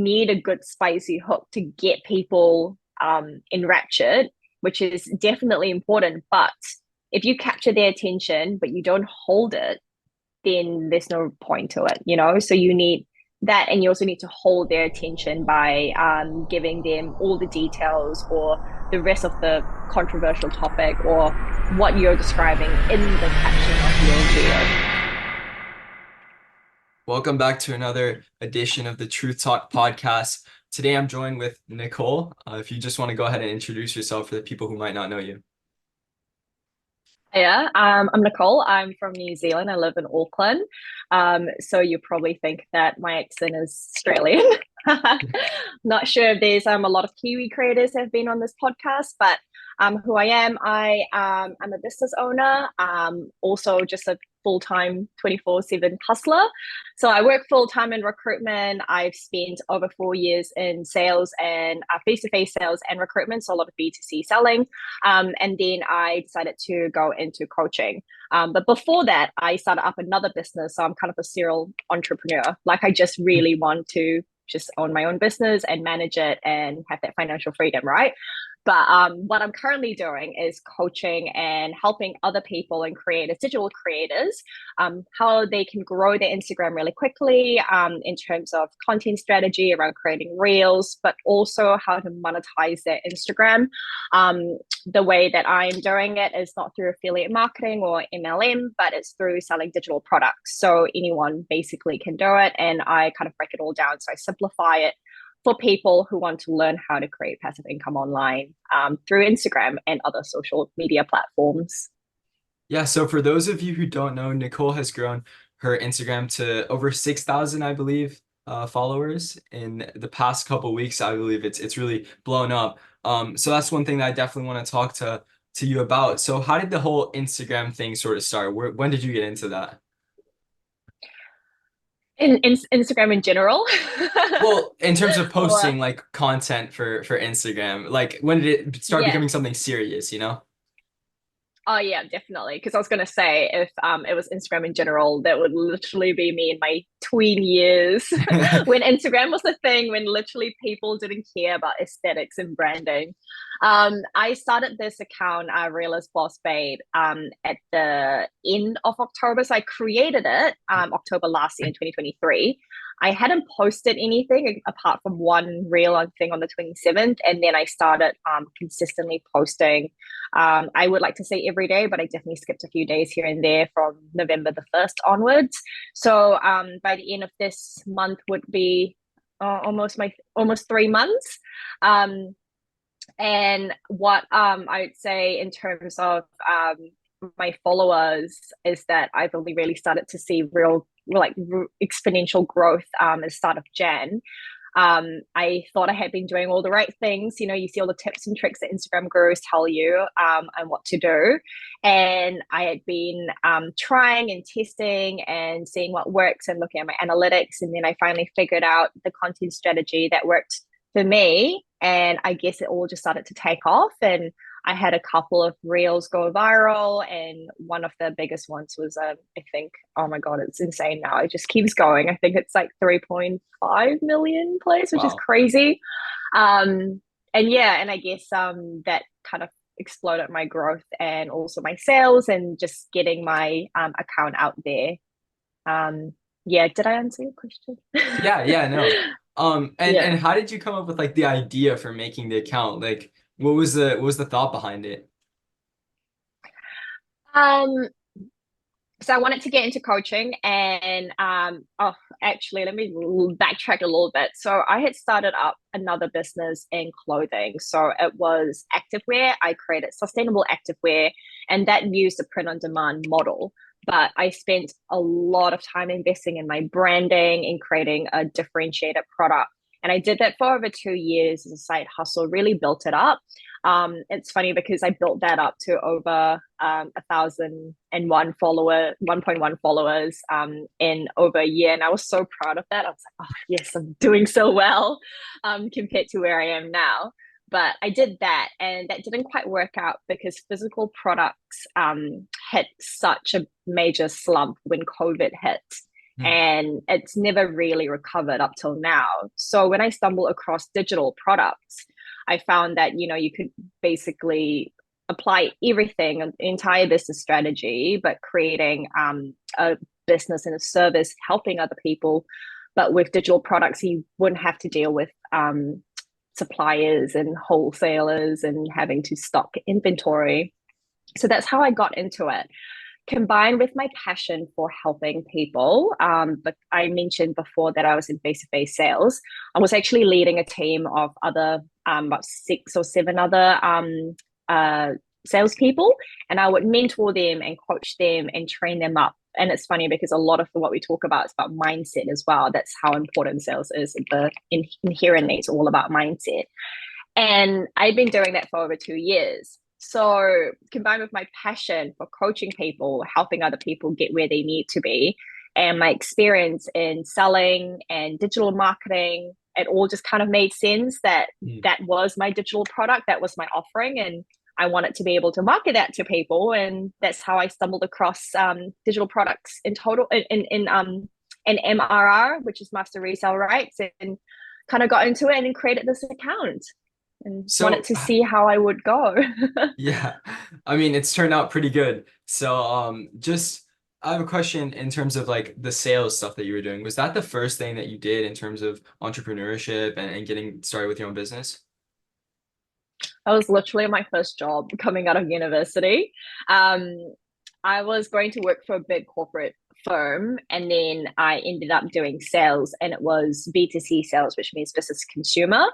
need a good spicy hook to get people enraptured, which is definitely important. But if you capture their attention, but you don't hold it, then there's no point to it, you know? So you need that, and you also need to hold their attention by giving them all the details or the rest of the controversial topic or what you're describing in the caption of your video. Welcome back to another edition of the Truth Talk podcast. Today I'm joined with Nicole. If you just want to go ahead and introduce yourself for the people who might not know you. Yeah, I'm Nicole. I'm from New Zealand. I live in Auckland. So you probably think that my accent is Australian. Not sure if there's a lot of Kiwi creators have been on this podcast, but who I am, I'm a business owner, also just a full-time 24/7 hustler. So I work full-time in recruitment. I've spent over 4 years in sales and face-to-face sales and recruitment, so a lot of B2C selling. And then I decided to go into coaching. But before that, I started up another business. So I'm kind of a serial entrepreneur. Like I just really want to just own my own business and manage it and have that financial freedom, right? But what I'm currently doing is coaching and helping other people and creators, digital creators, how they can grow their Instagram really quickly in terms of content strategy around creating reels, but also how to monetize their Instagram. The way that I'm doing it is not through affiliate marketing or MLM, but it's through selling digital products. So anyone basically can do it. And I kind of break it all down. So I simplify it for people who want to learn how to create passive income online through Instagram and other social media platforms. Yeah, so for those of you who don't know, Nicole has grown her Instagram to over 6,000, I believe, followers in the past couple weeks. I believe it's really blown up. So that's one thing that I definitely want to talk to you about. So how did the whole Instagram thing sort of start? When did you get into that? In Instagram in general. Well, in terms of Or posting like content for Instagram, like when did it start yeah. becoming something serious, you know? Oh yeah, definitely. Because I was gonna say if it was Instagram in general, that would literally be me in my tween years when Instagram was the thing, when literally people didn't care about aesthetics and branding. I started this account, Real as Boss Babe, at the end of October. So I created it October last year in 2023. I hadn't posted anything apart from one reel thing on the 27th, and then I started consistently posting. I would like to say every day, but I definitely skipped a few days here and there from November the 1st onwards. So by the end of this month would be almost 3 months. Um, and what I would say in terms of my followers is that I've only really started to see real exponential growth at the start of Jan. I thought I had been doing all the right things. You know, you see all the tips and tricks that Instagram gurus tell you and what to do. And I had been trying and testing and seeing what works and looking at my analytics. And then I finally figured out the content strategy that worked for me. And I guess it all just started to take off. And I had a couple of reels go viral, and one of the biggest ones was, I think, oh my God, it's insane now. It just keeps going. I think it's like 3.5 million plays, which is Wow. crazy. And yeah, and I guess that kind of exploded my growth and also my sales and just getting my account out there. Yeah, did I answer your question? Yeah, yeah, no. And Yeah. how did you come up with like the idea for making the account? Like what was the thought behind it? Um, so I wanted to get into coaching and oh, actually let me backtrack a little bit. So I had started up another business in clothing. So it was activewear. I created sustainable activewear, and that used a print on demand model. But I spent a lot of time investing in my branding and creating a differentiated product. And I did that for over 2 years as a side hustle, really built it up. It's funny because I built that up to over 1,001 followers in over a year, and I was so proud of that. I was like, oh yes, I'm doing so well compared to where I am now. But I did that, and that didn't quite work out because physical products hit such a major slump when COVID hit. Hmm. and it's never really recovered up till now. So when I stumbled across digital products, I found that, you could basically apply everything, an entire business strategy, but creating a business and a service helping other people. But with digital products, you wouldn't have to deal with suppliers and wholesalers and having to stock inventory. So that's how I got into it, combined with my passion for helping people. But I mentioned before that I was in face-to-face sales. I was actually leading a team of other about 6 or 7 other salespeople, and I would mentor them and coach them and train them up. And it's funny because a lot of what we talk about is about mindset as well. That's how important sales is. Inherently, it's all about mindset. And I've been doing that for over 2 years. So, combined with my passion for coaching people, helping other people get where they need to be, and my experience in selling and digital marketing, it all just kind of made sense that that was my digital product, that was my offering, and I wanted to be able to market that to people. And that's how I stumbled across digital products in total in MRR, which is Master Resale Rights, and kind of got into it and then created this account and wanted So to see how I would go. yeah, I mean, it's turned out pretty good. So, just I have a question in terms of like the sales stuff that you were doing. Was that the first thing that you did in terms of entrepreneurship and getting started with your own business? That was literally my first job coming out of university. Um, I was going to work for a big corporate firm, and then I ended up doing sales, and it was B2C sales, which means business to consumer,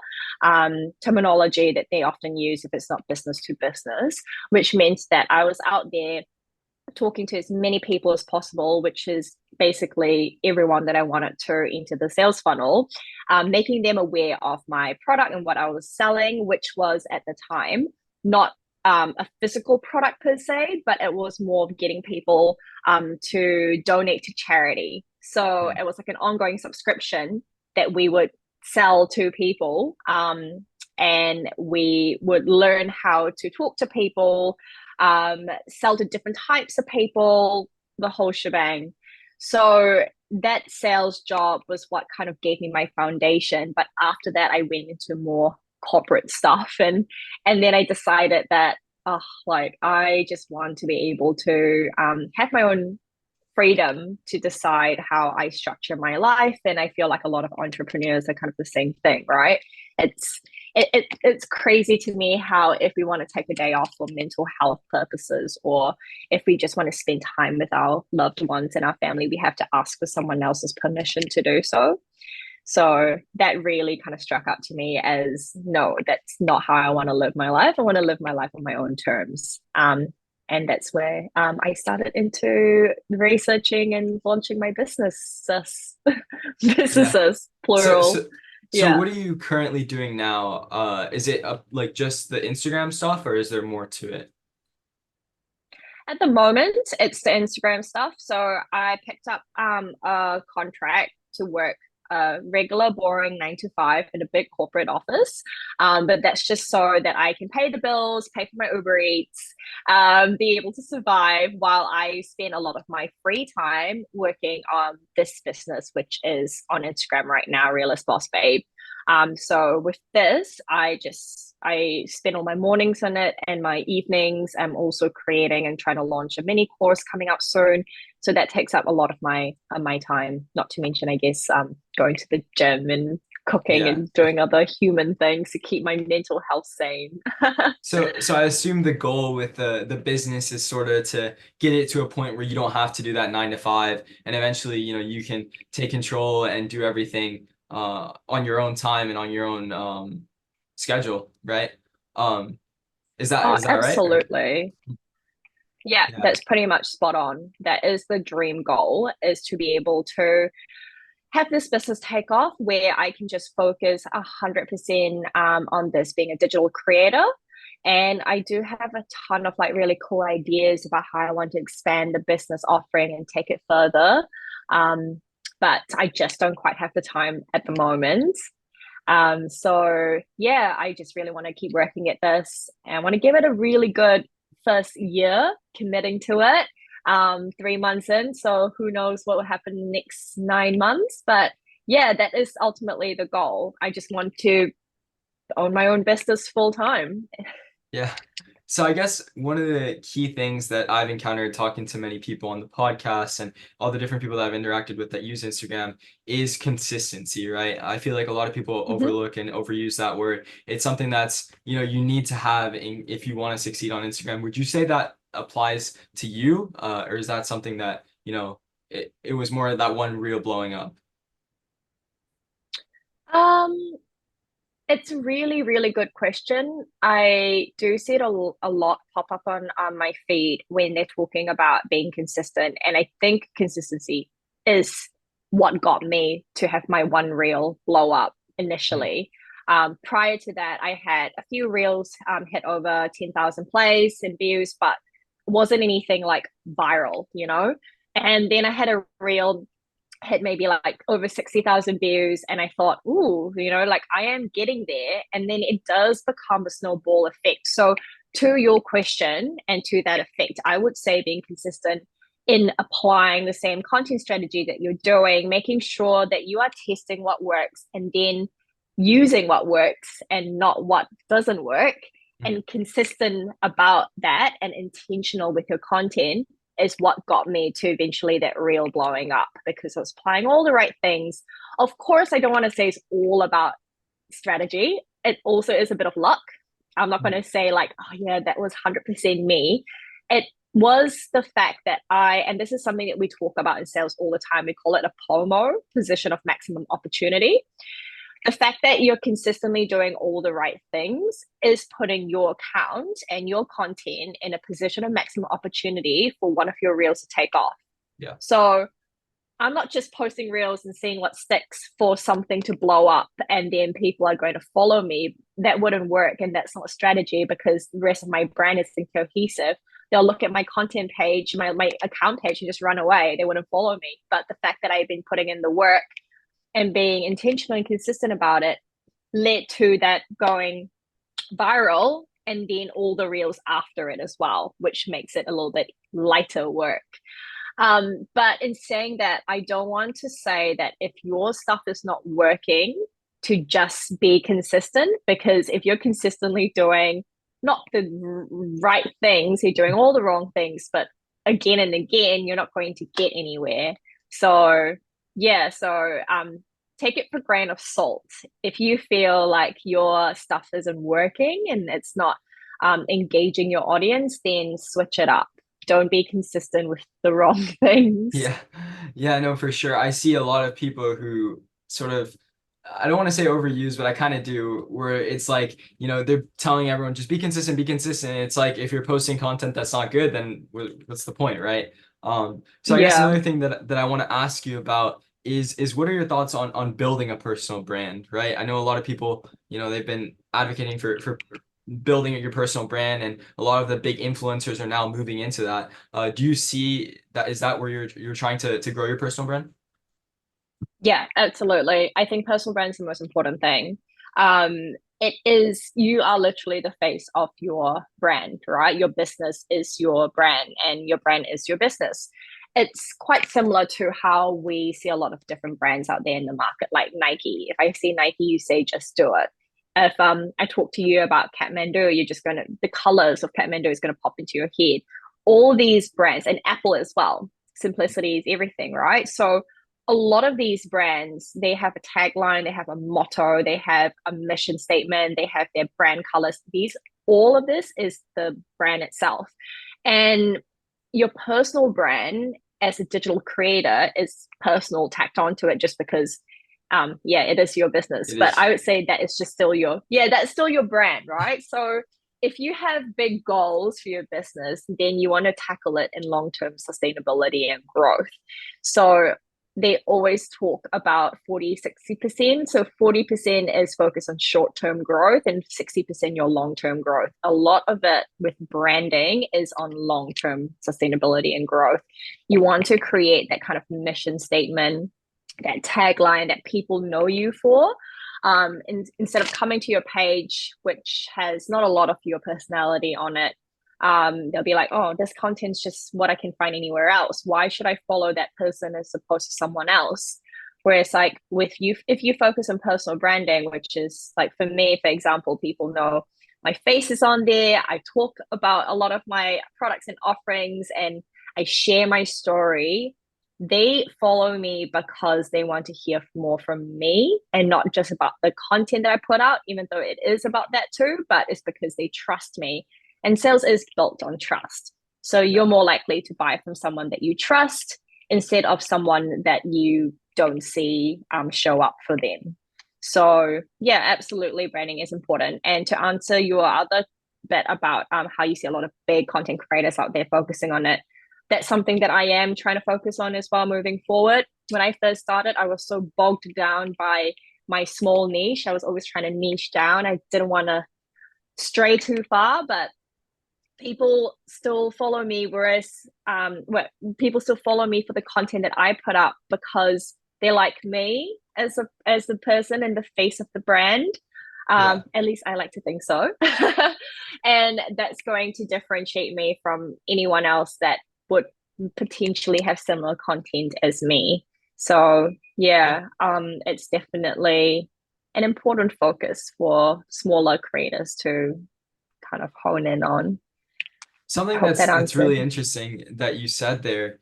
terminology that they often use if it's not business to business, which meant that I was out there talking to as many people as possible, which is basically everyone that I wanted to enter the sales funnel, making them aware of my product and what I was selling, which was at the time not a physical product per se, but it was more of getting people to donate to charity. So Hmm. it was like an ongoing subscription that we would sell to people. And we would learn how to talk to people, sell to different types of people, the whole shebang. So that sales job was what kind of gave me my foundation. But after that, I went into more corporate stuff, and then I decided that like I just want to be able to have my own freedom to decide how I structure my life. And I feel like a lot of entrepreneurs are kind of the same thing, right? It's it's crazy to me how if we want to take a day off for mental health purposes, or if we just want to spend time with our loved ones and our family, we have to ask for someone else's permission to do so. So that really kind of struck up to me as no, that's not how I want to live my life. I want to live my life on my own terms. And that's where I started into researching and launching my businesses, Yeah. businesses, So, plural. so, so Yeah. what are you currently doing now? Is it like just the Instagram stuff, or is there more to it? At the moment, it's the Instagram stuff. So I picked up a contract to work a regular, boring 9 to 5 in a big corporate office. But that's just so that I can pay the bills, pay for my Uber Eats, be able to survive while I spend a lot of my free time working on this business, which is on Instagram right now, Realist Boss Babe. So with this, I spend all my mornings on it and my evenings. I'm also creating and trying to launch a mini course coming up soon. So that takes up a lot of my time. Not to mention, I guess, going to the gym and cooking Yeah. and doing other human things to keep my mental health sane. So I assume the goal with the business is sort of to get it to a point where you don't have to do that 9 to 5, and eventually, you can take control and do everything on your own time and on your own schedule, right? Um, is that Oh, is that right? absolutely. Yeah, Yeah. that's pretty much spot on. That is the dream goal, is to be able to have this business take off where I can just focus 100% on this being a digital creator. And I do have a ton of like really cool ideas about how I want to expand the business offering and take it further. Um, but I just don't quite have the time at the moment. So yeah, I just really want to keep working at this and I want to give it a really good first year committing to it. 3 months in. So who knows what will happen next 9 months. But yeah, that is ultimately the goal. I just want to own my own business full time. Yeah. So I guess one of the key things that I've encountered talking to many people on the podcast and all the different people that I've interacted with that use Instagram is consistency, right? I feel like a lot of people Mhm. overlook and overuse that word. It's something that's, you need to have if you want to succeed on Instagram. Would you say that applies to you? Or is that something that, it was more of that one reel blowing up? Um, it's a really, really good question. I do see it a lot pop up on my feed when they're talking about being consistent. And I think consistency is what got me to have my one reel blow up Mm, initially. Prior to that, I had a few reels hit over 10,000 plays and views, but wasn't anything like viral, you know? And then I had a reel hit maybe like over 60,000 views. And I thought, ooh, like I am getting there. And then it does become a snowball effect. So, to your question and to that effect, I would say being consistent in applying the same content strategy that you're doing, making sure that you are testing what works and then using what works and not what doesn't work, mm. and consistent about that and intentional with your content is what got me to eventually that reel blowing up because I was applying all the right things. Of course, I don't want to say it's all about strategy. It also is a bit of luck. I'm not going Mm. to say like, oh yeah, that was 100% me. It was the fact that and this is something that we talk about in sales all the time. We call it a POMO, position of maximum opportunity. The fact that you're consistently doing all the right things is putting your account and your content in a position of maximum opportunity for one of your reels to take off. Yeah. So I'm not just posting reels and seeing what sticks for something to blow up and then people are going to follow me. That wouldn't work. And that's not a strategy because the rest of my brand isn't cohesive. They'll look at my content page, my account page, and just run away. They wouldn't follow me. But the fact that I've been putting in the work and being intentional and consistent about it led to that going viral and then all the reels after it as well, which makes it a little bit lighter work. But in saying that, I don't want to say that if your stuff is not working, to just be consistent, because if you're consistently doing not the right things, you're doing all the wrong things, but again and again, you're not going to get anywhere. So, yeah, take it for a grain of salt. If you feel like your stuff isn't working and it's not engaging your audience, then switch it up. Don't be consistent with the wrong things. Yeah. Yeah, no, for sure. I see a lot of people who sort of, I don't want to say overuse, but I kind of do, where it's like, they're telling everyone just be consistent, be consistent. It's like if you're posting content that's not good, then what's the point, right? So I guess Yeah. another thing that I want to ask you about is what are your thoughts on building a personal brand, right? I know a lot of people, they've been advocating for building your personal brand, and a lot of the big influencers are now moving into that. Do you see that? Is that where you're trying to grow your personal brand? Yeah, absolutely. I think personal brand is the most important thing. It is, you are literally the face of your brand, right? Your business is your brand and your brand is your business. It's quite similar to how we see a lot of different brands out there in the market, like Nike. If I see Nike, you say just do it. If I talk to you about Kathmandu, you're just gonna, the colors of Kathmandu is gonna pop into your head. All these brands and Apple as well. Simplicity is everything, right? So a lot of these brands, they have a tagline, they have a motto, they have a mission statement, they have their brand colors. These, all of this is the brand itself. And your personal brand as a digital creator is personal tacked onto it just because yeah, it is your business. It But is. I would say that it's just still your, yeah, that's still your brand, right? So if you have big goals for your business, then you want to tackle it in long-term sustainability and growth. So they always talk about 40-60%. So 40% is focused on short-term growth and 60% your long-term growth. A lot of it with branding is on long-term sustainability and growth. You want to create that kind of mission statement, that tagline that people know you for. Instead of coming to your page, which has not a lot of your personality on it, they'll be like, oh, this content's just what I can find anywhere else. Why should I follow that person as opposed to someone else? Whereas like with you, if you focus on personal branding, which is like for me, for example, people know my face is on there. I talk about a lot of my products and offerings and I share my story. They follow me because they want to hear more from me and not just about the content that I put out, even though it is about that too, but it's because they trust me. And sales is built on trust. So you're more likely to buy from someone that you trust instead of someone that you don't see show up for them. So yeah, absolutely, branding is important. And to answer your other bit about how you see a lot of big content creators out there focusing on it, that's something that I am trying to focus on as well moving forward. When I first started, I was so bogged down by my small niche. I was always trying to niche down. I didn't want to stray too far, but people still follow me, whereas people still follow me for the content that I put up because they like me as the person and the face of the brand. Yeah. At least I like to think so. And that's going to differentiate me from anyone else that would potentially have similar content as me. So Yeah. yeah, it's definitely an important focus for smaller creators to kind of hone in on. I Something hope that that's really answered. interesting that you said there,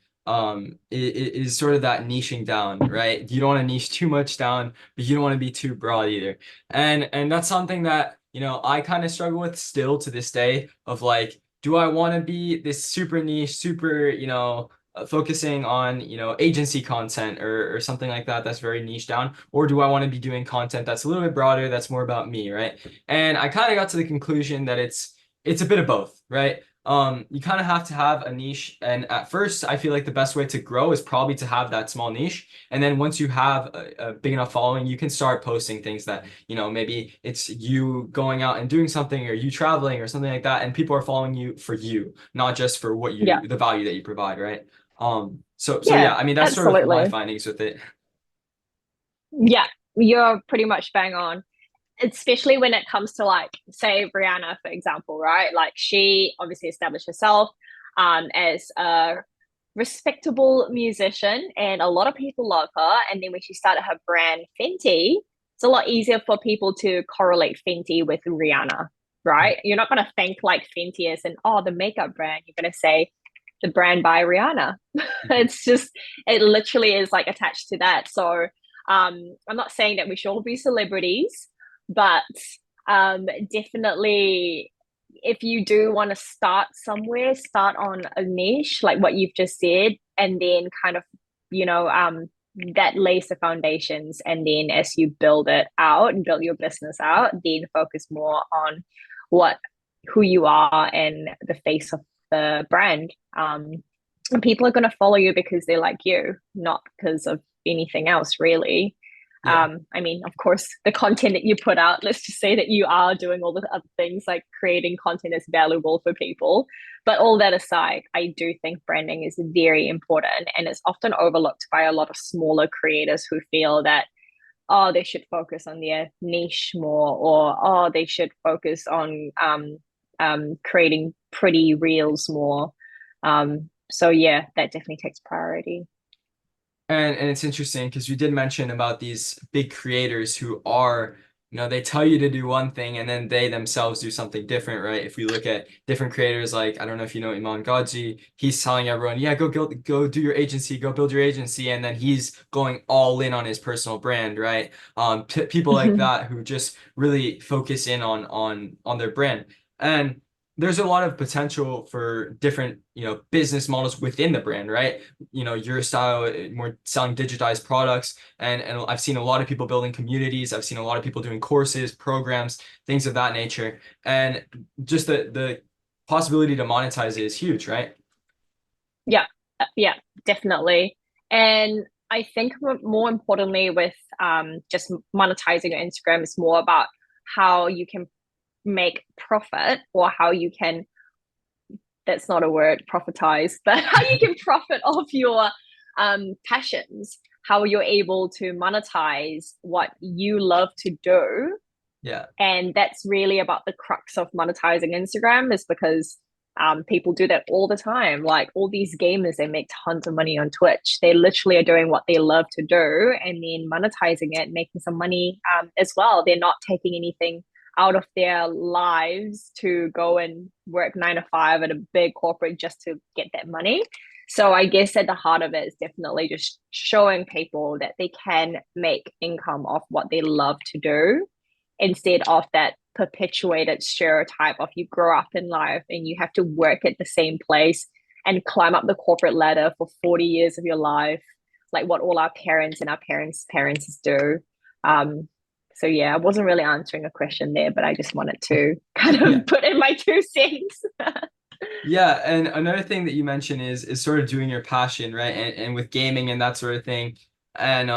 is sort of that niching down, right? You don't want to niche too much down, but you don't want to be too broad either. And that's something that, I kind of struggle with still to this day of like, do I want to be this super niche, super, focusing on, agency content or something like that that's very niche down, or do I want to be doing content that's a little bit broader, that's more about me, right? And I kind of got to the conclusion that it's a bit of both, right? You kind of have to have a niche. And at first, I feel like the best way to grow is probably to have that small niche. And then once you have a big enough following, you can start posting things that, maybe it's you going out and doing something or you traveling or something like that. And people are following you for you, not just for Yeah. the value that you provide, right? So Yeah, yeah, I mean, that's sort of my absolutely. findings with it. Yeah, you're pretty much bang on. Especially when it comes to like, say, Rihanna, for example, right? Like she obviously established herself as a respectable musician, and a lot of people love her. And then when she started her brand Fenty, it's a lot easier for people to correlate Fenty with Rihanna, right? You're not going to think like Fenty as an, oh, the makeup brand. You're going to say the brand by Rihanna. It's just, it literally is like attached to that. So I'm not saying that we should all be celebrities, but definitely if you do want to start somewhere, start on a niche like what you've just said, and then kind of, you know, that lays the foundations. And then as you build it out and build your business out, then focus more on what who you are and the face of the brand. And people are going to follow you because they like you, not because of anything else, really. Yeah. I mean, of course, the content that you put out, let's just say that you are doing all the other things like creating content that's valuable for people. But all that aside, I do think branding is very important and it's often overlooked by a lot of smaller creators who feel that, oh, they should focus on their niche more, or oh, they should focus on creating pretty reels more. So yeah, that definitely takes priority. And it's interesting because you did mention about these big creators who are, they tell you to do one thing and then they themselves do something different, right? If we look at different creators, like I don't know if you know Iman Gadzhi, he's telling everyone, yeah, go do your agency, go build your agency, and then he's going all in on his personal brand, right? P People like that who just really focus in on their brand. And there's a lot of potential for different, business models within the brand, right? Your style, more selling digitized products. And I've seen a lot of people building communities. I've seen a lot of people doing courses, programs, things of that nature. And just the possibility to monetize it is huge, right? Yeah, yeah, definitely. And I think more importantly with just monetizing your Instagram is more about how you can make profit, or how you can, that's not a word, profitize, but how you can profit off your passions, how you're able to monetize what you love to do. Yeah. And that's really about the crux of monetizing Instagram, is because People do that all the time. Like all these gamers, they make tons of money on Twitch. They literally are doing what they love to do and then monetizing it, making some money as well. They're not taking anything out of their lives to go and work 9 to 5 at a big corporate just to get that money. So I guess at the heart of it is definitely just showing people that they can make income off what they love to do instead of that perpetuated stereotype of you grow up in life and you have to work at the same place and climb up the corporate ladder for 40 years of your life, like what all our parents and our parents do. So yeah, I wasn't really answering a question there, but I just wanted to kind Yeah. of put in my 2 cents. Yeah, and another thing that you mentioned is sort of doing your passion, right? And with gaming and that sort of thing. And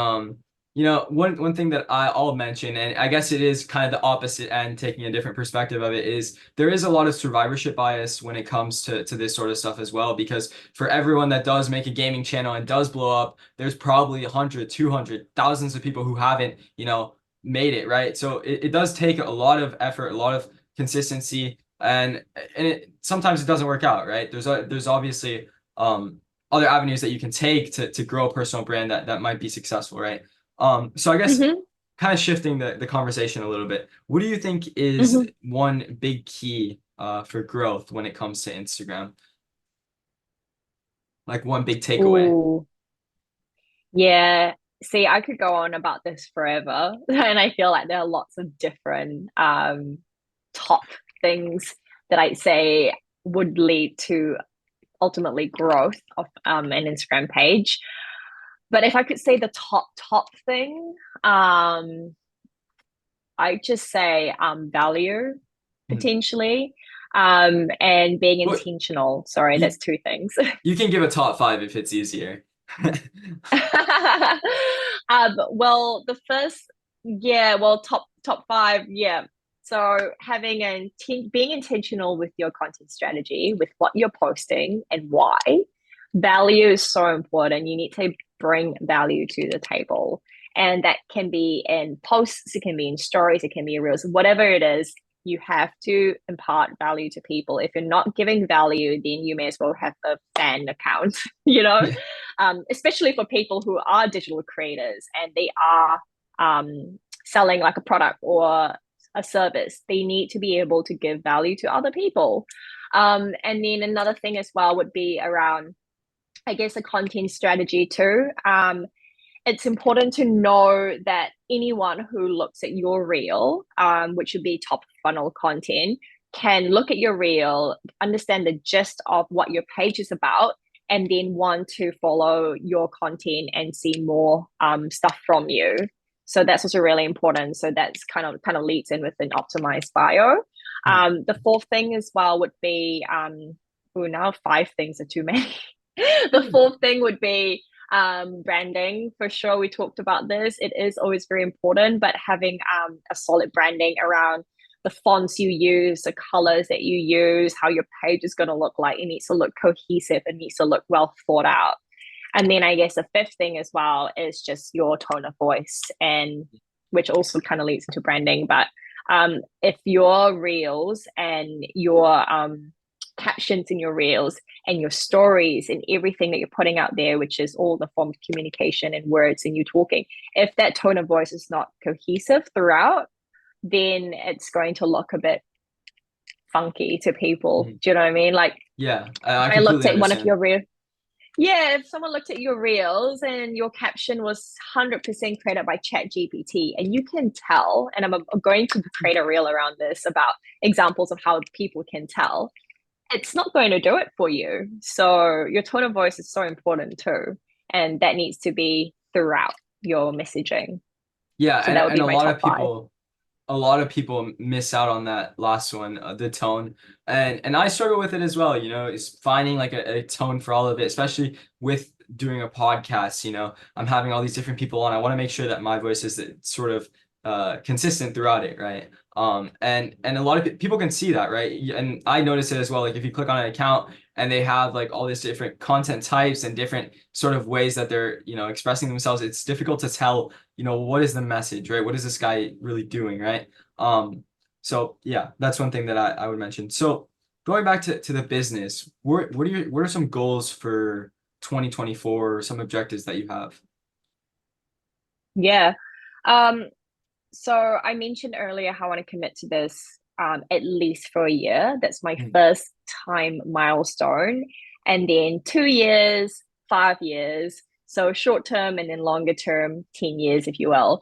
one thing that I'll mention, and I guess it is kind of the opposite end, taking a different perspective of it, is there is a lot of survivorship bias when it comes to this sort of stuff as well, because for everyone that does make a gaming channel and does blow up, there's probably 100, 200, thousands of people who haven't, made it, right? So it does take a lot of effort, a lot of consistency, and sometimes it doesn't work out, right? There's obviously other avenues that you can take to grow a personal brand that might be successful, right? So I guess Mm-hmm, kind of shifting the conversation a little bit, what do you think is mm-hmm. one big key for growth when it comes to Instagram? Like one big takeaway. Ooh, yeah. See, I could go on about this forever, and I feel like there are lots of different top things that I'd say would lead to ultimately growth of an Instagram page. But if I could say the top thing, I just say value Hmm. potentially, and being Well, intentional. Sorry, you that's two things. you can give a top five if it's easier. Well, the first, yeah, well, top five, yeah. So having being intentional with your content strategy, with what you're posting and why. Value is so important. You need to bring value to the table. And that can be in posts, it can be in stories, it can be in reels, whatever it is, you have to impart value to people. If you're not giving value, then you may as well have a fan account, you know? Yeah. Especially for people who are digital creators and they are selling like a product or a service. They need to be able to give value to other people. And then another thing as well would be around, I guess, a content strategy too. It's important to know that anyone who looks at your reel, which would be top funnel content, can look at your reel, understand the gist of what your page is about, and then want to follow your content and see more stuff from you. So that's also really important. So that's kind of leads in with an optimized bio. Hmm. The fourth thing as well would be oh, now five things are too many. The fourth thing would be branding. For sure, we talked about this. It is always very important, but having a solid branding around the fonts you use, the colors that you use, how your page is going to look like. It needs to look cohesive. It needs to look well thought out. And then I guess the fifth thing as well is just your tone of voice, and which also kind of leads into branding. But if your reels and your captions in your reels and your stories and everything that you're putting out there, which is all the form of communication and words and you talking, if that tone of voice is not cohesive throughout, then it's going to look a bit funky to people. Mhm. Do you know what I mean? Like Yeah, if I I looked completely at one of understand. your reels, yeah, if someone looked at your reels and your caption was 100% created by ChatGPT, and you can tell, and I'm going to create a reel around this about examples of how people can tell, it's not going to do it for you. So your tone of voice is so important too. And that needs to be throughout your messaging. Yeah, So and that would and be a my lot top of five. people a lot of people miss out on that last one, the tone. And I struggle with it as well, is finding like a tone for all of it, especially with doing a podcast, I'm having all these different people on. I want to make sure that my voice is sort of consistent throughout it, right? And a lot of people can see that, right? And I notice it as well. Like if you click on an account and they have like all these different content types and different sort of ways that they're, expressing themselves, it's difficult to tell, what is the message, right? What is this guy really doing, right? So yeah, that's one thing that I would mention. So going back to the business, what are some goals for 2024 or some objectives that you have? Yeah. Um, so I mentioned earlier how I want to commit to this at least for a year. That's my Mm, first time milestone. And then 2 years, 5 years. So short term and then longer term, 10 years, if you will.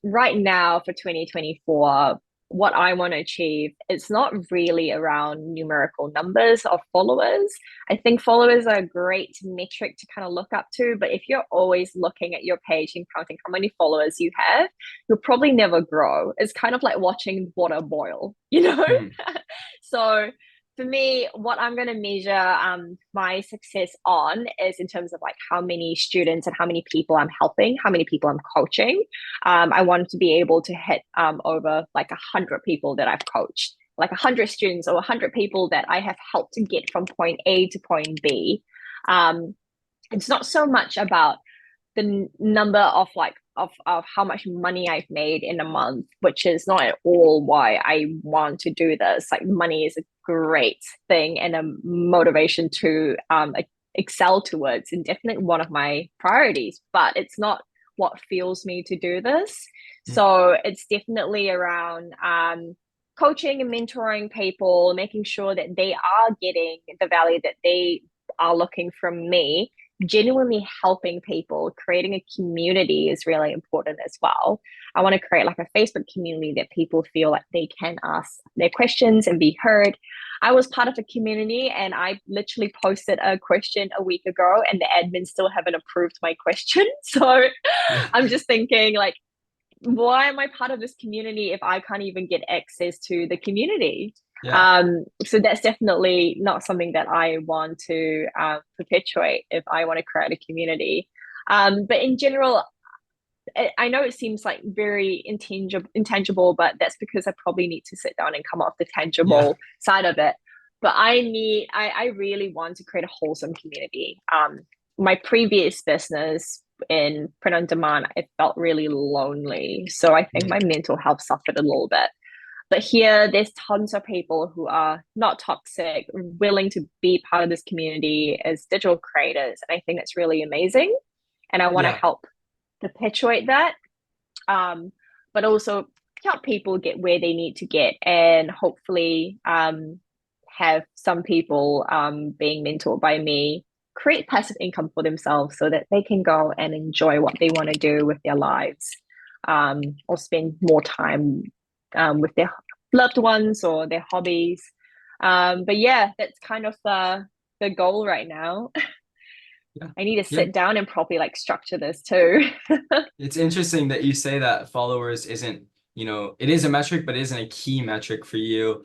Right now for 2024, what I want to achieve, it's not really around numerical numbers of followers. I think followers are a great metric to kind of look up to, but if you're always looking at your page and counting how many followers you have, you'll probably never grow. It's kind of like watching water boil, you know? mm, So for me, what I'm going to measure my success on is in terms of like how many students and how many people I'm helping, how many people I'm coaching. I want to be able to hit over like 100 people that I've coached, like 100 students or 100 people that I have helped to get from point A to point B. Um, it's not so much about the number of like of how much money I've made in a month, which is not at all why I want to do this. Like money is a great thing and a motivation to excel towards, and definitely one of my priorities. But it's not what fuels me to do this. mm. So it's definitely around coaching and mentoring people, making sure that they are getting the value that they are looking from me, genuinely helping people, creating a community is really important as well. I want to create like a Facebook community that people feel like they can ask their questions and be heard. I was part of a community and I literally posted a question a week ago and the admin still haven't approved my question. So Yeah, I'm just thinking like, why am I part of this community if I can't even get access to the community? yeah, So that's definitely not something that I want to perpetuate if I want to create a community. But in general, I know it seems like very intangible, but that's because I probably need to sit down and come off the yeah, tangible side of it. But I really want to create a wholesome community. My previous business in print on demand, it felt really lonely. So I think mm, my mental health suffered a little bit. But here, there's tons of people who are not toxic, willing to be part of this community as digital creators. And I think that's really amazing. And I want to yeah. help perpetuate that, but also help people get where they need to get, and hopefully have some people being mentored by me create passive income for themselves so that they can go and enjoy what they want to do with their lives, or spend more time with their loved ones or their hobbies. But yeah, that's kind of the goal right now. Yeah. I need to Yeah. sit down and properly like structure this too. It's interesting that you say that followers isn't, it is a metric, but it isn't a key metric for you.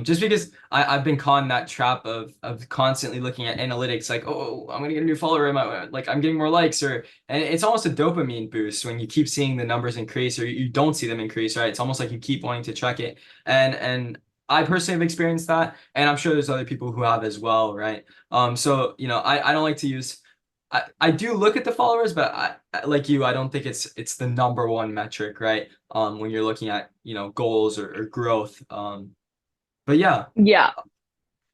Just because I've been caught in that trap of constantly looking at analytics, like, oh, I'm gonna get a new follower, like I'm getting more likes, and it's almost a dopamine boost when you keep seeing the numbers increase or you don't see them increase, right? It's almost like you keep wanting to check it. And I personally have experienced that, and I'm sure there's other people who have as well, right? So I don't like to use. I do look at the followers, but like you, I don't think it's the number one metric, right? When you're looking at, goals or growth. But yeah, Yeah.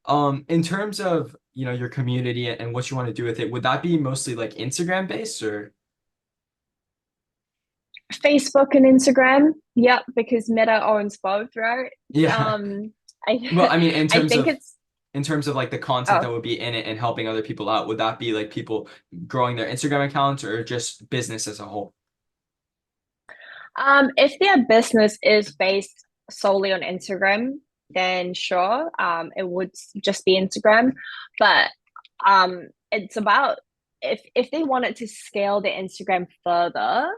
in terms of, your community and what you want to do with it, would that be mostly like Instagram based or? Facebook and Instagram. Yep, because Meta owns both, right? Yeah. Um, Well, I I mean, I think it's in terms of like the content oh that would be in it and helping other people out, would that be like people growing their Instagram accounts or just business as a whole? if their business is based solely on Instagram, then sure, it would just be Instagram. But it's about if they wanted to scale their Instagram further,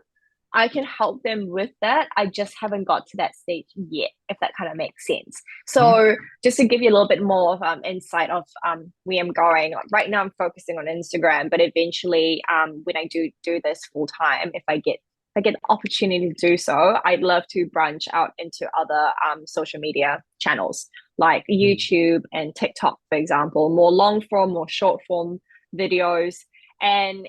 I can help them with that. I just haven't got to that stage yet, if that kind of makes sense. Hmm? So, just to give you a little bit more of insight of where I'm going. Right now, I'm focusing on Instagram, but eventually, when I do this full time, if I get the opportunity to do so, I'd love to branch out into other social media channels like Hmm. YouTube and TikTok, for example, more long form, more short form videos. And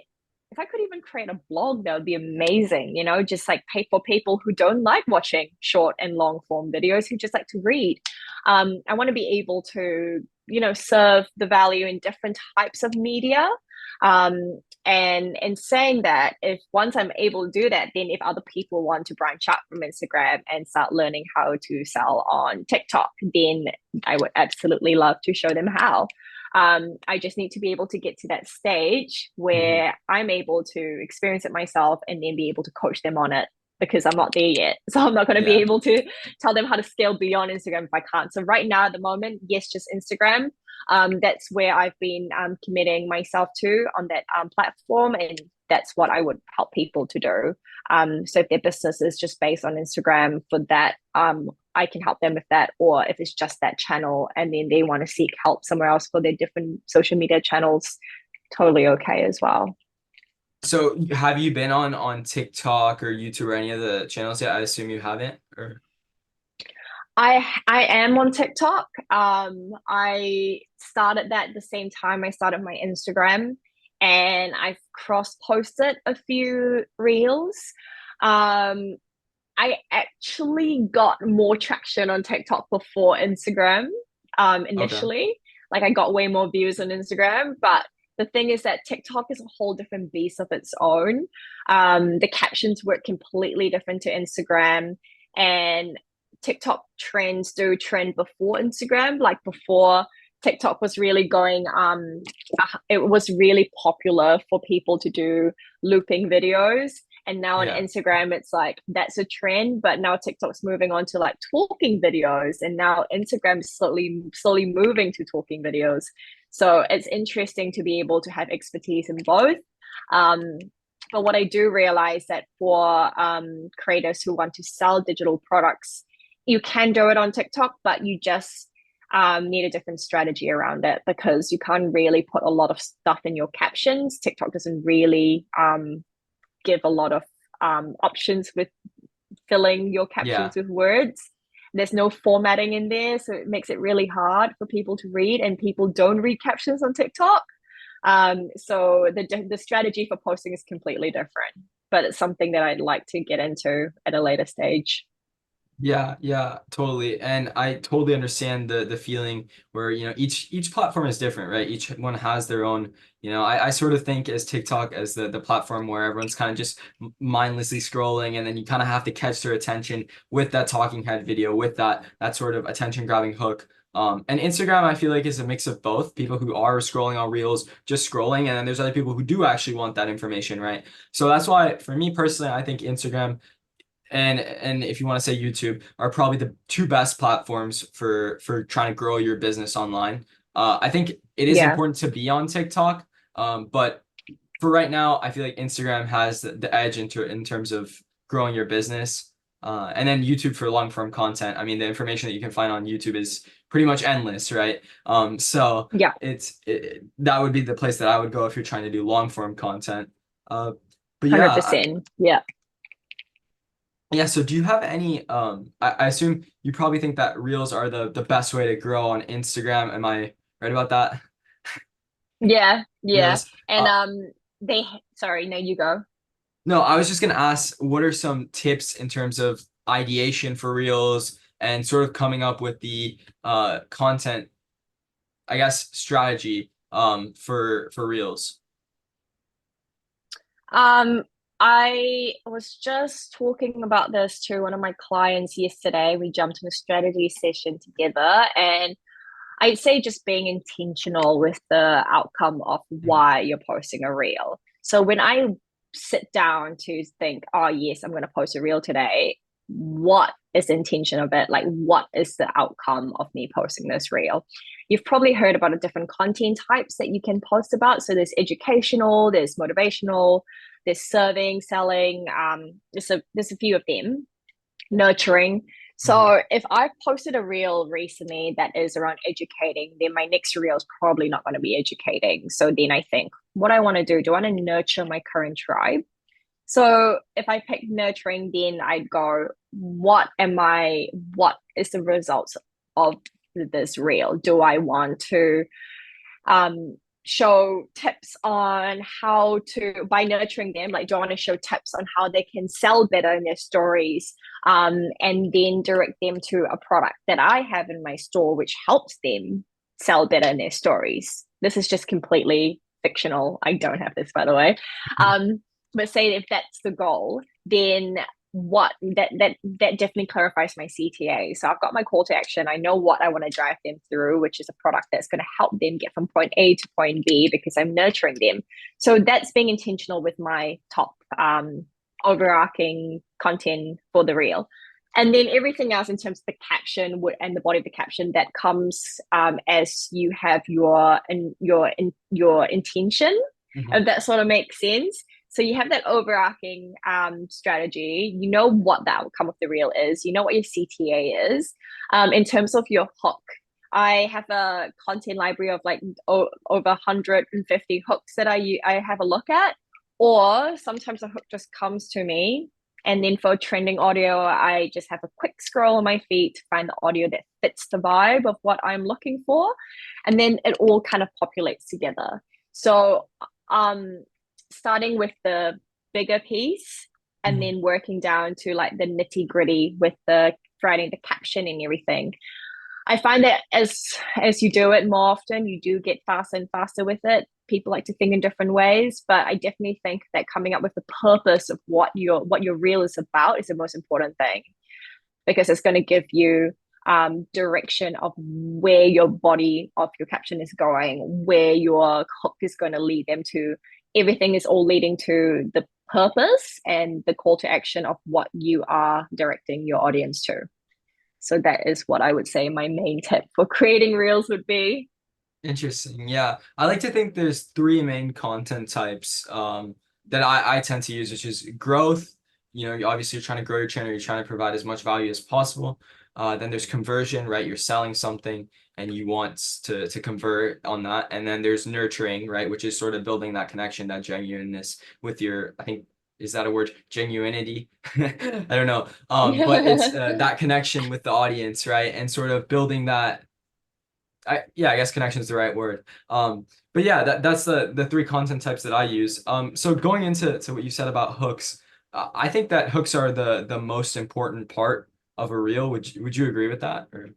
if I could even create a blog, that would be amazing, you know, just like pay for people who don't like watching short and long form videos, who just like to read. I want to be able to, you know, serve the value in different types of media. And in saying that, if once I'm able to do that, then if other people want to branch out from Instagram and start learning how to sell on TikTok, then I would absolutely love to show them how. I just need to be able to get to that stage Mhm. where I'm able to experience it myself and then be able to coach them on it, because I'm not there yet. So I'm not going to be Yeah. able to tell them how to scale beyond Instagram if I can't. So right now, at the moment, yes, just Instagram. That's where I've been committing myself to on that platform, and that's what I would help people to do. So if their business is just based on Instagram for that, I can help them with that. Or if it's just that channel and then they want to seek help somewhere else for their different social media channels, totally okay as well. So have you been on TikTok or YouTube or any of the channels yet? I assume you haven't, or I am on TikTok. I started that at the same time I started my Instagram, and I've cross posted a few reels. Um, I actually got more traction on TikTok before Instagram, okay. initially. Like I got way more views on Instagram, but the thing is that TikTok is a whole different beast of its own. The captions work completely different to Instagram, and TikTok trends do trend before Instagram. Like before TikTok was really going, it was really popular for people to do looping videos. And now on Yeah. Instagram, it's like that's a trend, but now TikTok's moving on to like talking videos, and now Instagram's slowly moving to talking videos. So it's interesting to be able to have expertise in both. Um, but what I do realize that for creators who want to sell digital products, you can do it on TikTok, but you just need a different strategy around it, because you can't really put a lot of stuff in your captions. TikTok doesn't really give a lot of options with filling your Yeah. captions with words. There's no formatting in there, so it makes it really hard for people to read, and people don't read captions on TikTok. So the strategy for posting is completely different, but it's something that I'd like to get into at a later stage. Yeah, yeah, totally. And I totally understand the feeling where, each platform is different, right? Each one has their own, I sort of think as TikTok as the platform where everyone's kind of just mindlessly scrolling, and then you kind of have to catch their attention with that talking head video, with that sort of attention grabbing hook. And Instagram, I feel like, is a mix of both. People who are scrolling on Reels, just scrolling, and then there's other people who do actually want that information, right? So that's why, for me personally, I think Instagram and if you want to say YouTube are probably the two best platforms for trying to grow your business online. I think it is Yeah. important to be on TikTok, but for right now, I feel like Instagram has the edge in terms of growing your business. And then YouTube for long form content. I mean, the information that you can find on YouTube is pretty much endless, right? So Yeah. that would be the place that I would go if you're trying to do long form content. Uh, but yeah, 100%. Yeah. yeah, so do you have any I assume you probably think that Reels are the best way to grow on Instagram. Am I right about that? Yeah. Yeah. Reels. And they sorry, no, you go. No, I was just gonna ask, what are some tips in terms of ideation for Reels and sort of coming up with the content, I guess, strategy for Reels? Um, I was just talking about this to one of my clients yesterday. We jumped in a strategy session together, and I'd say just being intentional with the outcome of Mhm. why you're posting a reel. So when I sit down to think, oh, yes, I'm going to post a reel today, what is the intention of it? Like, what is the outcome of me posting this reel? You've probably heard about the different content types that you can post about. So there's educational, there's motivational, there's serving, selling. There's a few of them. Nurturing. Mhm. So if I've posted a reel recently that is around educating, then my next reel is probably not going to be educating. So then I think, what I want to do I want to nurture my current tribe? So if I pick nurturing, then I'd go, what is the results of this reel? Do I want to um, show tips on how to, by nurturing them, like do I want to show tips on how they can sell better in their stories, and then direct them to a product that I have in my store which helps them sell better in their stories. This is just completely fictional. I don't have this, by the way. But say if that's the goal, then what that definitely clarifies my CTA. So I've got my call to action. I know what I want to drive them through, which is a product that's going to help them get from point A to point B because I'm nurturing them. So that's being intentional with my top overarching content for the reel. And then everything else in terms of the caption and the body of the caption that comes as you have your intention, if that sort of makes sense. So you have that overarching strategy. You know what the outcome of the reel is. You know what your CTA is. In terms of your hook, I have a content library of like over 150 hooks that I have a look at. Or sometimes a hook just comes to me. And then for trending audio, I just have a quick scroll on my feed to find the audio that fits the vibe of what I'm looking for. And then it all kind of populates together. So starting with the bigger piece and then working down to like the nitty gritty with the writing the caption and everything. I find that as you do it more often, you do get faster and faster with it. People like to think in different ways, but I definitely think that coming up with the purpose of what your reel is about is the most important thing, because it's going to give you direction of where your body of your caption is going, where your hook is going to lead them to. Everything is all leading to the purpose and the call to action of what you are directing your audience to. So that is what I would say my main tip for creating reels would be. Interesting. Yeah. I like to think there's three main content types that I tend to use, which is growth. You know, obviously you're trying to grow your channel, you're trying to provide as much value as possible. Then there's conversion, right? You're selling something and you want to convert on that. And then there's nurturing, right? Which is sort of building that connection, that genuineness with your, I think, is that a word? Genuinity? I don't know. But it's that connection with the audience, right? And sort of building that. I guess connection is the right word. But yeah, that's the three content types that I use. So going into what you said about hooks, I think that hooks are the most important part of a reel. Would you agree with that? Or?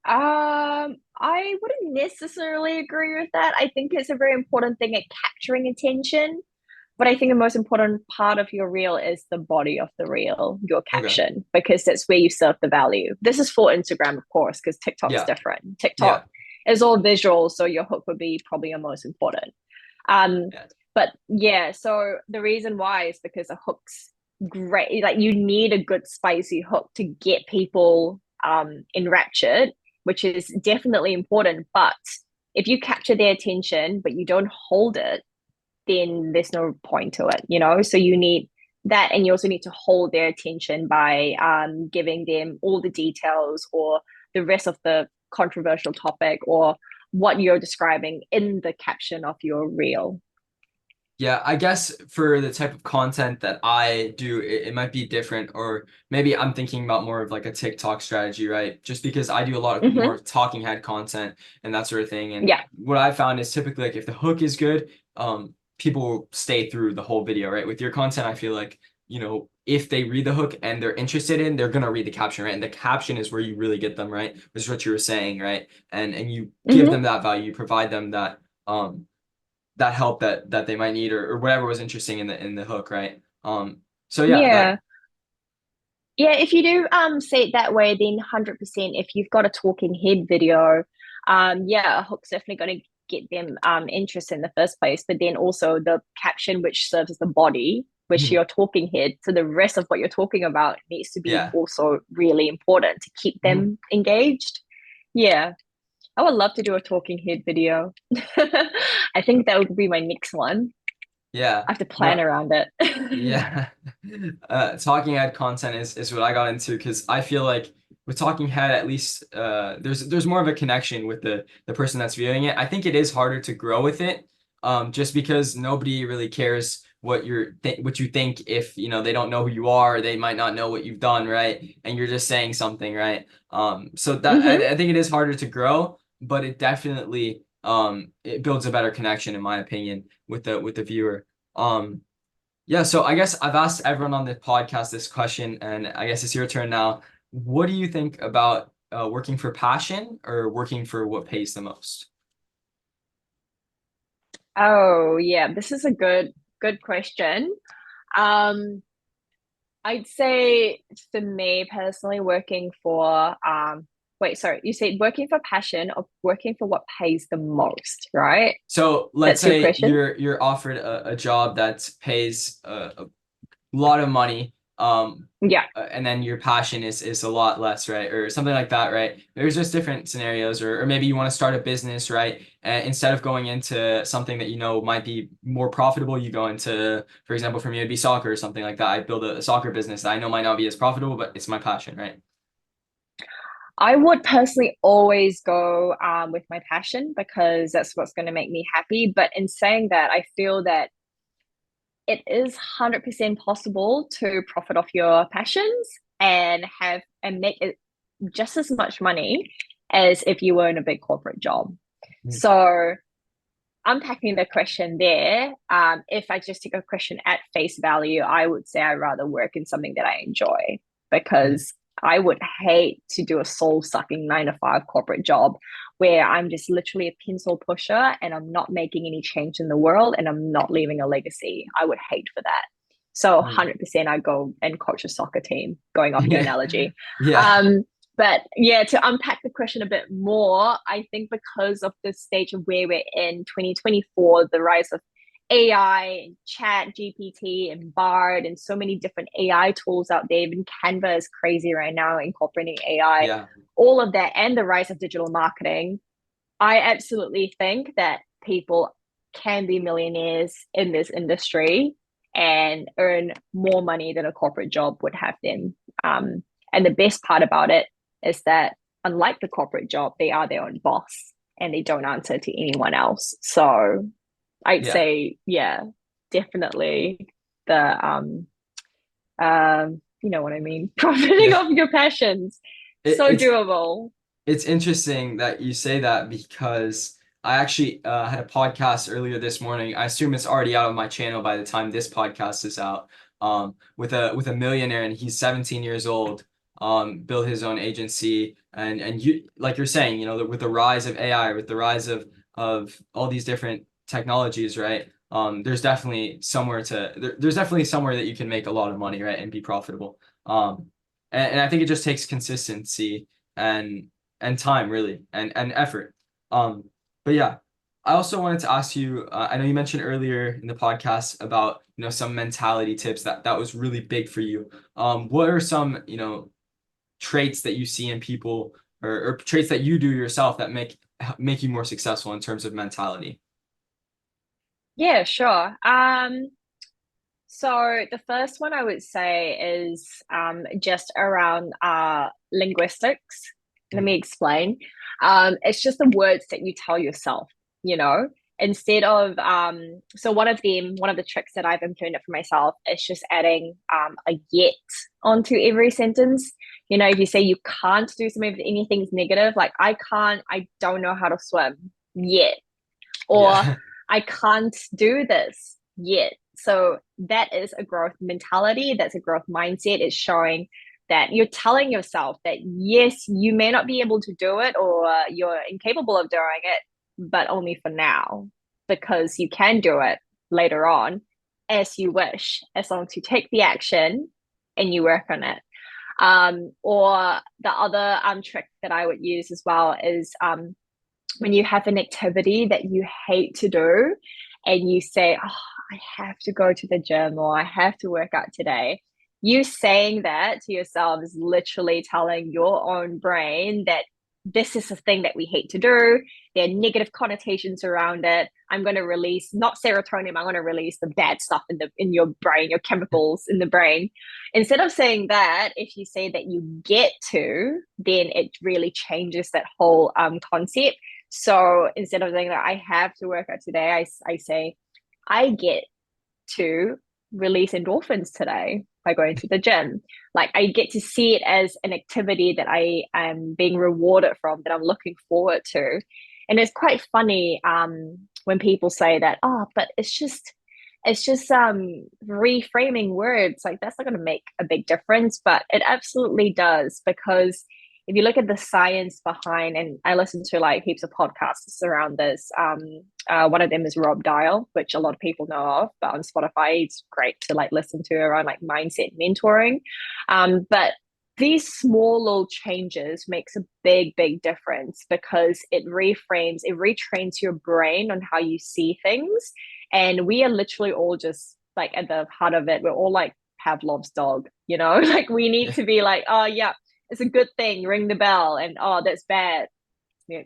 I wouldn't necessarily agree with that. I think it's a very important thing at capturing attention. But I think the most important part of your reel is the body of the reel, your caption, Okay. because that's where you serve the value. This is for Instagram, of course, because TikTok's Yeah. different. Yeah. TikTok is all visual, so your hook would be probably your most important. Yeah. But yeah, so the reason why is because a hook's great. Like you need a good spicy hook to get people enraptured, which is definitely important. But if you capture their attention, but you don't hold it, then there's no point to it, you know? So you need that, and you also need to hold their attention by giving them all the details or the rest of the controversial topic or what you're describing in the caption of your reel. Yeah, I guess for the type of content that I do, it might be different, or maybe I'm thinking about more of like a TikTok strategy, right? Just because I do a lot of more talking head content and that sort of thing. And Yeah. what I found is typically like if the hook is good, people will stay through the whole video, right? With your content, I feel like, you know, if they read the hook and they're interested in, they're gonna read the caption, right? And the caption is where you really get them, right? Which is what you were saying, right? And you give them that value, you provide them that help that they might need, or whatever was interesting in the hook, right? So yeah, that Yeah. Yeah, if you do see it that way, then 100%. If you've got a talking head video, yeah, a hook's definitely going to get them interest in the first place. But then also the caption, which serves as the body, which your talking head. So the rest of what you're talking about needs to be yeah. also really important to keep them engaged. Yeah, I would love to do a talking head video. I think that would be my next one. Yeah. I have to plan No, around it. yeah. Talking head content is what I got into, because I feel like with talking head, at least there's more of a connection with the person that's viewing it. I think it is harder to grow with it, just because nobody really cares what you think. If you know, they don't know who you are, they might not know what you've done, right? And you're just saying something, right? So that hmm I think it is harder to grow, but it definitely it builds a better connection, in my opinion, with the viewer. Yeah, so I guess I've asked everyone on the podcast this question, and I guess it's your turn now. What do you think about working for passion or working for what pays the most? Oh, yeah, this is a good question. Um, I'd say for me personally, working for wait, sorry, you said working for passion or working for what pays the most, right? So let's That's your say question? you're offered a job that pays a lot of money, Yeah. and then your passion is a lot less, right? Or something like that, right? There's just different scenarios, or maybe you want to start a business, right? And instead of going into something that you know might be more profitable, you go into, for example, for me, it'd be soccer or something like that. I build a soccer business that I know might not be as profitable, but it's my passion, right? I would personally always go with my passion because that's what's going to make me happy. But in saying that, I feel that it is 100% possible to profit off your passions and have and make it just as much money as if you were in a big corporate job. Mm. So unpacking the question there, if I just take a question at face value, I would say I'd rather work in something that I enjoy Mm. because I would hate to do a soul sucking 9 to 5 corporate job where I'm just literally a pencil pusher and I'm not making any change in the world and I'm not leaving a legacy. I would hate for that. So Mm. 100% I'd go and coach a soccer team, going off your Yeah. analogy. Yeah. Um, but yeah, to unpack the question a bit more, I think because of the stage of where we're in 2024, the rise of AI and Chat GPT and Bard and so many different AI tools out there, even Canva is crazy right now, incorporating AI, Yeah. all of that, and the rise of digital marketing. I absolutely think that people can be millionaires in this industry and earn more money than a corporate job would have them. And the best part about it is that, unlike the corporate job, they are their own boss and they don't answer to anyone else. So I'd Yeah. say, yeah, definitely the you know what I mean, profiting Yeah. off your passions. It, So it's doable. It's interesting that you say that because I actually had a podcast earlier this morning. I assume it's already out on my channel by the time this podcast is out. With a millionaire, and he's 17 years old. Built his own agency, and you like you're saying, you know, with the rise of AI, with the rise of all these different technologies, right? There's definitely somewhere that you can make a lot of money, right, and be profitable. And I think it just takes consistency and time really and effort. Um, but yeah, I also wanted to ask you, I know you mentioned earlier in the podcast about, you know, some mentality tips that was really big for you. What are some, you know, traits that you see in people or traits that you do yourself that make you more successful in terms of mentality? Yeah, sure. So the first one I would say is just around linguistics. Let Mm. me explain. It's just the words that you tell yourself, you know, instead of so one of the tricks that I've implemented for myself is just adding a yet onto every sentence. You know, if you say you can't do something if anything's negative, like I don't know how to swim yet, or Yeah. I can't do this yet. So that is a growth mentality. That's a growth mindset. It's showing that you're telling yourself that yes, you may not be able to do it or you're incapable of doing it, but only for now, because you can do it later on as you wish, as long as you take the action and you work on it. Or the other trick that I would use as well is when you have an activity that you hate to do and you say, oh, I have to go to the gym or I have to work out today, you saying that to yourself is literally telling your own brain that this is the thing that we hate to do. There are negative connotations around it. I'm going to release not serotonin. I'm going to release the bad stuff in your brain, your chemicals in the brain. Instead of saying that, if you say that you get to, then it really changes that whole concept. So instead of saying that I have to work out today, I say I get to release endorphins today by going to the gym. Like I get to see it as an activity that I am being rewarded from, that I'm looking forward to. And it's quite funny when people say that, oh, but it's just reframing words. Like that's not going to make a big difference, but it absolutely does, because if you look at the science behind, and I listen to like heaps of podcasts around this. One of them is Rob Dial, which a lot of people know of, but on Spotify, it's great to like listen to around like mindset mentoring. But these small little changes makes a big difference, because it reframes, it retrains your brain on how you see things. And we are literally all just like at the heart of it, we're all like Pavlov's dog, like we need Yeah. to be like, oh yeah, it's a good thing, ring the bell, and oh, that's bad. Yeah,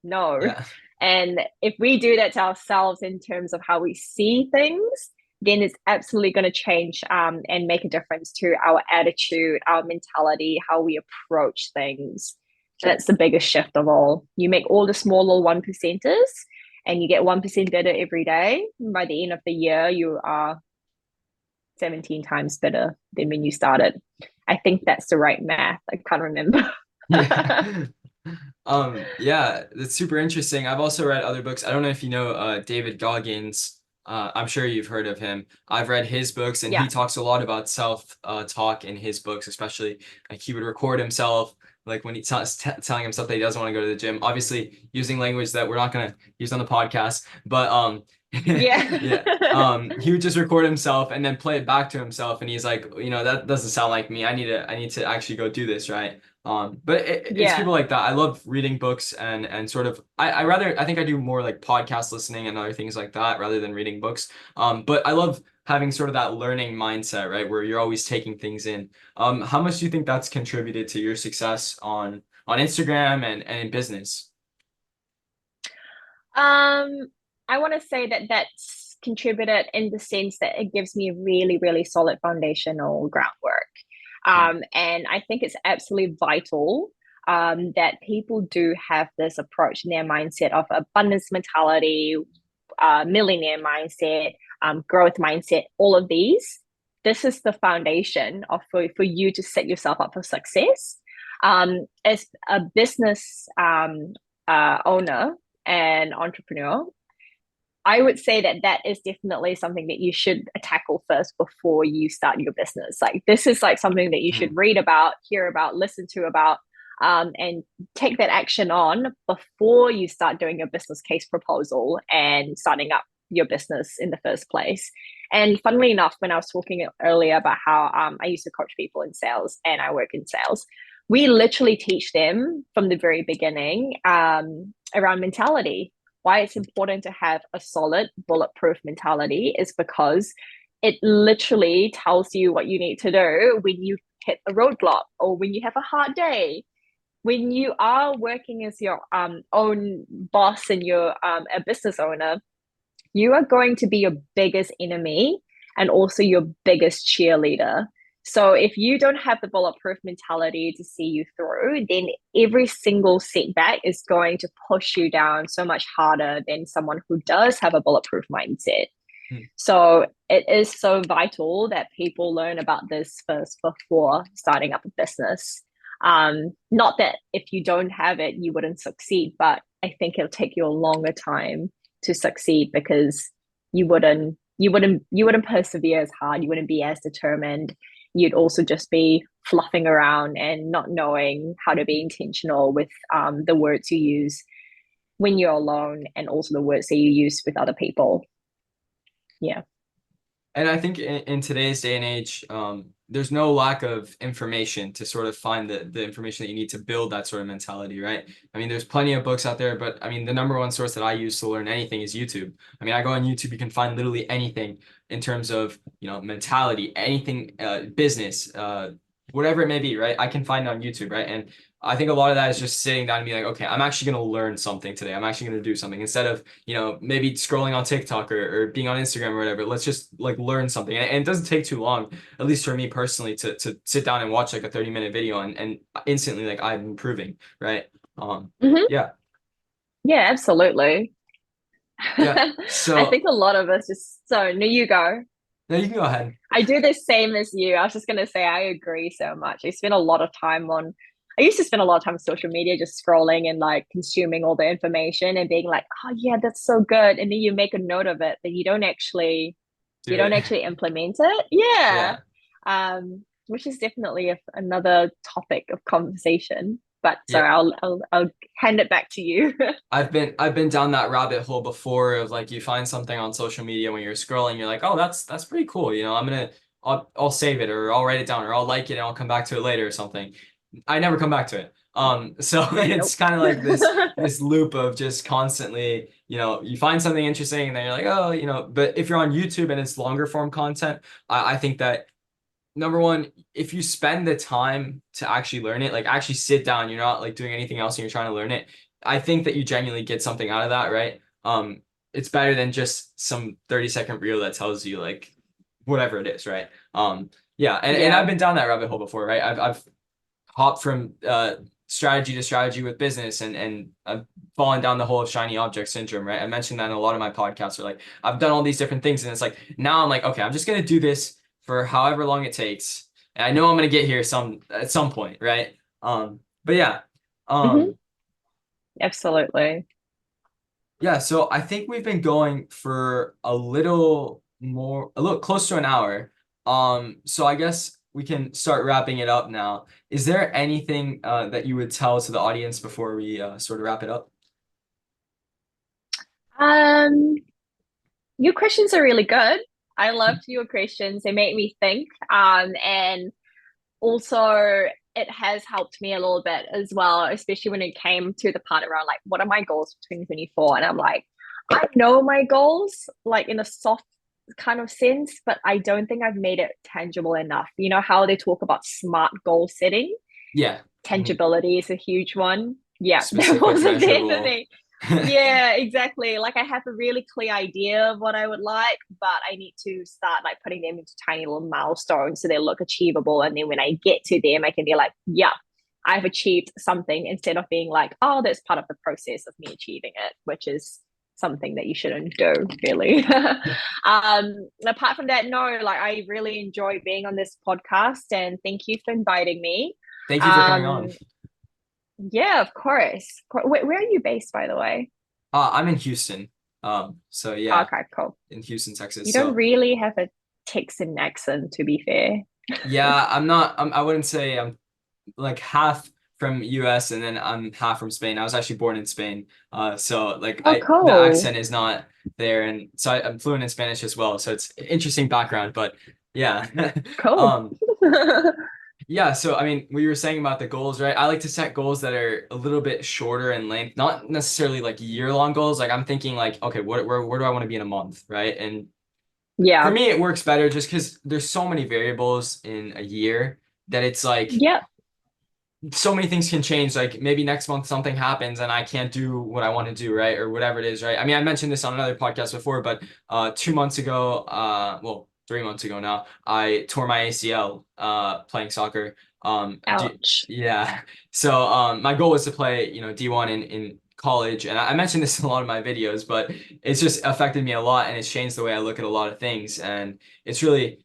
no. Yeah. And if we do that to ourselves in terms of how we see things, then it's absolutely going to change and make a difference to our attitude, our mentality, how we approach things. That's the biggest shift of all. You make all the small little 1%ers, and you get 1% better every day. By the end of the year, you are 17 times better than when you started. I think that's the right math. I can't remember. Yeah. Yeah, that's super interesting. I've also read other books. I don't know if you know David Goggins. I'm sure you've heard of him. I've read his books, and Yeah. he talks a lot about self talk in his books, especially like he would record himself, like when he's telling himself that he doesn't want to go to the gym. Obviously, using language that we're not gonna use on the podcast, but yeah. Yeah. He would just record himself and then play it back to himself, and he's like, that doesn't sound like me. I need to actually go do this, right? But it's Yeah. people like that. I love reading books and sort of I think I do more like podcast listening and other things like that rather than reading books. But I love having sort of that learning mindset, right, where you're always taking things in. How much do you think that's contributed to your success on Instagram and in business? Um, I want to say that that's contributed in the sense that it gives me a really solid foundational groundwork. Hmm. And I think it's absolutely vital that people do have this approach in their mindset of abundance mentality, millionaire mindset, growth mindset, all of these. This is the foundation of for you to set yourself up for success. As a business owner and entrepreneur, I would say that that is definitely something that you should tackle first before you start your business. Like this is like something that you should Hmm. read about, hear about, listen to about, and take that action on before you start doing your business case proposal and starting up your business in the first place. And funnily enough, when I was talking earlier about how I used to coach people in sales and I work in sales, we literally teach them from the very beginning around mentality. Why it's important to have a solid bulletproof mentality is because it literally tells you what you need to do when you hit a roadblock or when you have a hard day. When you are working as your own boss and you're a business owner, you are going to be your biggest enemy and also your biggest cheerleader. So if you don't have the bulletproof mentality to see you through, then every single setback is going to push you down so much harder than someone who does have a bulletproof mindset. Hmm. So it is so vital that people learn about this first before starting up a business. Not that if you don't have it, you wouldn't succeed, but I think it'll take you a longer time to succeed because you wouldn't persevere as hard, you wouldn't be as determined. You'd also just be fluffing around and not knowing how to be intentional with the words you use when you're alone and also the words that you use with other people. Yeah. And I think in today's day and age, there's no lack of information to sort of find the information that you need to build that sort of mentality, right? I mean, there's plenty of books out there, but I mean, the number one source that I use to learn anything is YouTube. I mean, I go on YouTube, you can find literally anything in terms of, mentality, anything, business, whatever it may be, right? I can find it on YouTube, right? And I think a lot of that is just sitting down and being like, okay, I'm actually going to learn something today. I'm actually going to do something instead of, maybe scrolling on TikTok or being on Instagram or whatever. Let's just like learn something. And it doesn't take too long, at least for me personally, to sit down and watch like a 30-minute video and instantly like I'm improving, right? Hmm. Yeah. Yeah, absolutely. Yeah. I So think a lot of us just so no, you go. now you can go ahead. I do the same as you. I was just gonna say I agree so much. I spend a lot of time on I used to spend a lot of time on social media just scrolling and like consuming all the information and being like, oh yeah, that's so good. And then you make a note of it, but Do you don't it. actually implement it. Yeah. Yeah. Which is definitely another topic of conversation. But so Yeah. I'll hand it back to you. I've been down that rabbit hole before of like you find something on social media when you're scrolling, you're like, oh, that's pretty cool. I'll save it or I'll write it down or I'll like it and I'll come back to it later or something. I never come back to it. So it's Nope. kind of like this loop of just constantly, you find something interesting and then you're like, oh, but if you're on YouTube and it's longer form content, I think that number one, if you spend the time to actually learn it, like actually sit down, you're not like doing anything else and you're trying to learn it. I think that you genuinely get something out of that, right? It's better than just some 30-second reel that tells you like whatever it is, right? Yeah, and I've Yeah. been down that rabbit hole before, right? I've hopped from strategy to strategy with business and I've fallen down the hole of shiny object syndrome, right? I mentioned that in a lot of my podcasts are like I've done all these different things and it's like now I'm like, okay, I'm just gonna do this for however long it takes. And I know I'm gonna get here at some point, right? But yeah. Hmm. Um Absolutely. yeah, so I think we've been going for a little close to an hour. So I guess we can start wrapping it up now. Is there anything that you would tell to the audience before we sort of wrap it up? Um, your questions are really good. I loved your questions. They make me think. And also it has helped me a little bit as well, especially when it came to the part around like what are my goals for 2024? And I'm like, I know my goals like in a soft kind of sense, but I don't think I've made it tangible enough. You know how they talk about smart goal setting? Yeah. Mhm. Tangibility is a huge one. Yeah, that Specific, wasn't there for measurable. me. Yeah, exactly. Like I have a really clear idea of what I would like, but I need to start like putting them into tiny little milestones so they look achievable. And then when I get to them, I can be like, yeah, I've achieved something instead of being like, oh, that's part of the process of me achieving it, which is something that you shouldn't do, really. Apart from that, no, like I really enjoy being on this podcast and thank you for inviting me. Thank you for coming on. Um, yeah, of course. Where are you based, by the way? I'm in Houston. So yeah, Okay, cool. in Houston, Texas. You don't So really have a Texan accent, to be fair. yeah, I wouldn't say I'm like half from US and then I'm half from Spain. I was actually born in Spain. So like Oh, the cool. accent is not there and so I'm fluent in Spanish as well. So it's interesting background, but yeah. Cool. Um yeah, so I mean, what you were saying about the goals, right? I like to set goals that are a little bit shorter in length, not necessarily like year-long goals. Like I'm thinking like, okay, where do I want to be in a month, right? And for Yeah. me, it works better just because there's so many variables in a year that it's like Yep. so many things can change. Like maybe next month something happens and I can't do what I want to do, right? Or whatever it is, right? I mean, I mentioned this on another podcast before, but 2 months ago, well, 3 months ago now, I tore my ACL playing soccer. Ouch. Yeah. So my goal was to play, D1 in college, and I mentioned this in a lot of my videos, but it's just affected me a lot, and it's changed the way I look at a lot of things, and it's really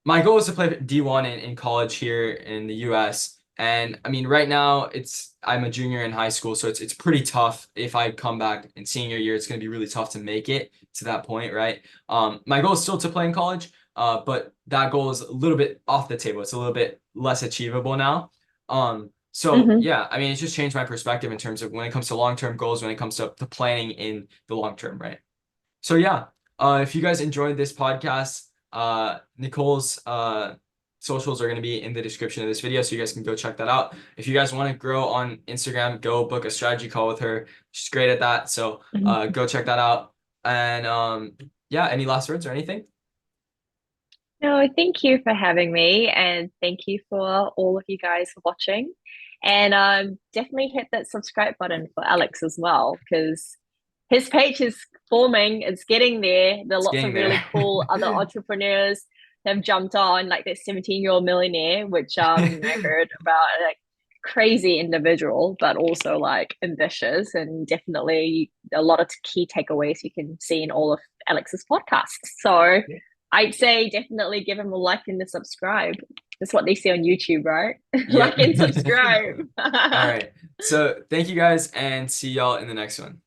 my goal is to play D1 in college here in the US. And I mean, right now I'm a junior in high school, so it's pretty tough. If I come back in senior year, it's going to be really tough to make it to that point, right? My goal is still to play in college, but that goal is a little bit off the table. It's a little bit less achievable now. So Hmm. yeah, I mean, it's just changed my perspective in terms of when it comes to long-term goals, when it comes to planning in the long term, right? So yeah, if you guys enjoyed this podcast, Nicole's socials are going to be in the description of this video, so you guys can go check that out. If you guys want to grow on Instagram, go book a strategy call with her. She's great at that, so go check that out. And yeah, any last words or anything? No, thank you for having me, and thank you for all of you guys for watching. And definitely hit that subscribe button for Alex as well, because his page is forming, it's getting there. There are It's lots of getting there. really cool other entrepreneurs that have jumped on, like that 17-year-old millionaire, which I heard about, like crazy individual, but also like ambitious, and definitely a lot of key takeaways you can see in all of Alex's podcasts. So I'd say definitely give him a like and a subscribe That's what they see on YouTube, right? Yep. Like and subscribe. All right. So thank you guys and see y'all in the next one.